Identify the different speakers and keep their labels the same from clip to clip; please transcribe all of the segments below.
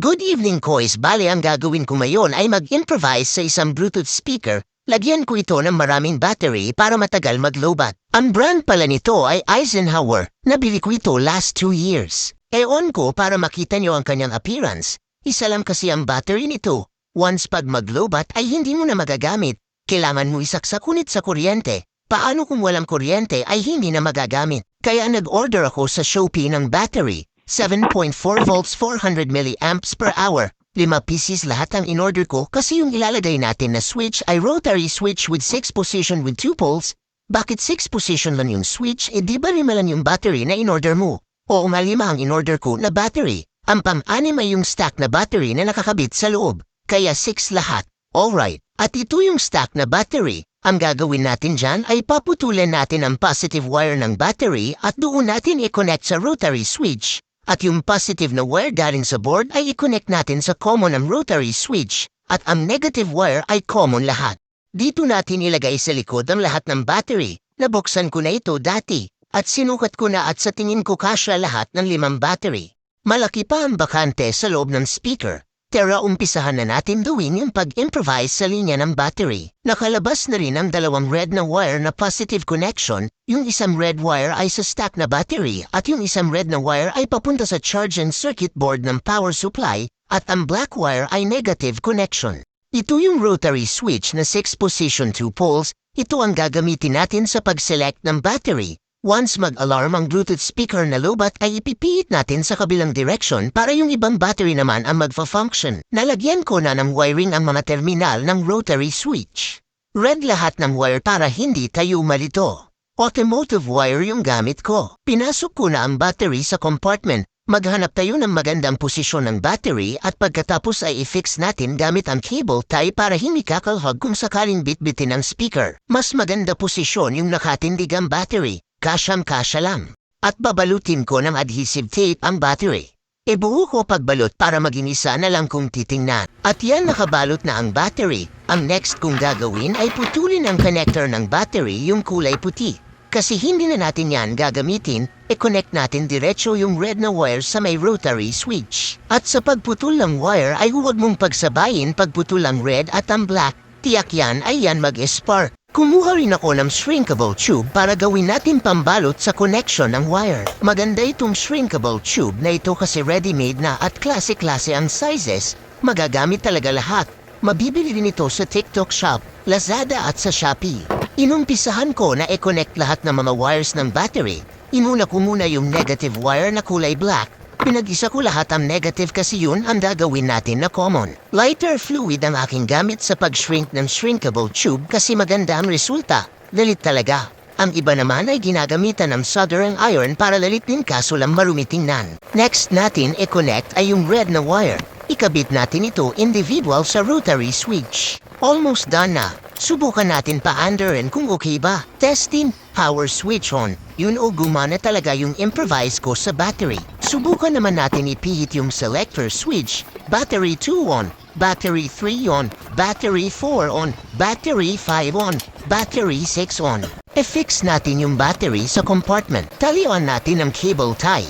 Speaker 1: Good evening, Kois. Bale, ang gagawin ko ngayon ay mag-improvise sa isang Bluetooth speaker. Lagyan ko ito ng maraming battery para matagal maglobat. Ang brand pala nito ay Eisenhower. Nabili ko ito last 2 years. E-on ko para makita nyo ang kanyang appearance. Isa lang kasi ang battery nito. Once pag maglobat ay hindi mo na magagamit. Kailangan mo isaksakunit sa kuryente. Paano kung walang kuryente ay hindi na magagamit? Kaya nag-order ako sa Shopee ng battery. 7.4 volts 400 milliamps per hour. 5 pieces lahat ang in-order ko kasi yung ilalagay natin na switch ay rotary switch with 6 position with 2 poles. Bakit 6 position lang yung switch? Di ba 5 lang yung battery na in-order mo? Oo nga 5 ang in-order ko na battery. Ang pang-anim ay yung stack na battery na nakakabit sa loob. Kaya 6 lahat. Alright. At ito yung stack na battery. Ang gagawin natin dyan ay paputulan natin ang positive wire ng battery at doon natin i-connect sa rotary switch. At yung positive na wire galing sa board ay i-connect natin sa common ng rotary switch at ang negative wire ay common lahat. Dito natin ilagay sa likod ang lahat ng battery. Nabuksan ko na ito dati at sinukat ko na at sa tingin ko kasya lahat ng 5 battery. Malaki pa ang bakante sa loob ng speaker. Tara umpisahan na natin gawin yung pag-improvise sa linya ng battery. Nakalabas na rin ang 2 red na wire na positive connection, yung isang red wire ay sa stack na battery at yung isang red na wire ay papunta sa charge and circuit board ng power supply at ang black wire ay negative connection. Ito yung rotary switch na 6 position 2 poles, ito ang gagamitin natin sa pag-select ng battery. Once mag-alarm ang Bluetooth speaker na lobat ay ipipiit natin sa kabilang direction para yung ibang battery naman ang magfa-function. Nalagyan ko na ng wiring ang mga terminal ng rotary switch. Red lahat ng wire para hindi tayo malito. Automotive wire yung gamit ko. Pinasok ko na ang battery sa compartment. Maghanap tayo ng magandang posisyon ng battery at pagkatapos ay i-fix natin gamit ang cable tie para hindi kakalhag kung sakaling bitbitin ng speaker. Mas maganda posisyon yung nakatindig ang battery. Kasyang-kasya lang. At babalutin ko ng adhesive tape ang battery. Ibuo ko pagbalot para maging isa na lang kung titingnan. At yan nakabalot na ang battery. Ang next kong gagawin ay putulin ang connector ng battery yung kulay puti. Kasi hindi na natin yan gagamitin, i-connect natin diretso yung red na wire sa may rotary switch. At sa pagputol ng wire ay huwag mong pagsabayin pagputol ang red at ang black. Tiyak yan ay yan mag-spark. Kumuha rin ako ng shrinkable tube para gawin natin pambalot sa connection ng wire. Maganda itong shrinkable tube na ito kasi ready-made na at klase-klase ang sizes. Magagamit talaga lahat. Mabibili din ito sa TikTok Shop, Lazada at sa Shopee. Inumpisahan ko na i-connect lahat ng mga wires ng battery. Inuna ko muna yung negative wire na kulay black. Pinag-isa ko lahat ang negative kasi yun ang gagawin natin na common. Lighter fluid ang aking gamit sa pag-shrink ng shrinkable tube kasi maganda ang resulta. Lalit talaga. Ang iba naman ay ginagamitan ng soldering iron para lalitin kaso lang marumi tingnan. Next natin i-connect ay yung red na wire. Ikabit natin ito individual sa rotary switch. Almost done na. Subukan natin pa-underin kung okay ba. Testing, power switch on. Yun o gumana talaga yung improvise ko sa battery. Subukan naman natin ipihit yung selector switch. Battery 2 on, battery 3 on, battery 4 on, battery 5 on, battery 6 on. I-fix natin yung battery sa compartment. Talian natin ang cable tie.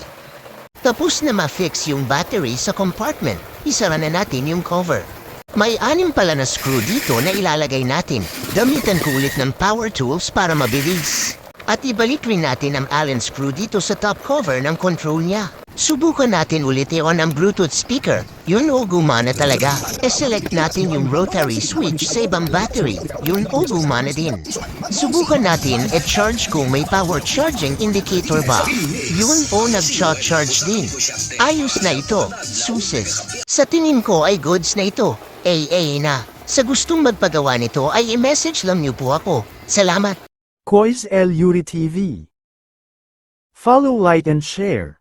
Speaker 1: Tapos na ma-fix yung battery sa compartment, isara na natin yung cover. May 6 pala na screw dito na ilalagay natin. Gamitan ko ulit ng power tools para mabilis. At ibalik rin natin ang Allen screw dito sa top cover ng control niya. Subukan natin ulit i-on ang Bluetooth speaker. Yun o gumana talaga. E-select natin yung rotary switch sa ibang battery. Yun o gumana din. Subukan natin i-charge kung may power charging indicator ba. Yun o nag-charge din. Ayos na ito. Suses. Sa tingin ko ay goods na ito. Na. Sa gustong magpagawa nito ay i-message lang niyo po ako. Salamat.
Speaker 2: Kois El Yuri TV. Follow, like and share.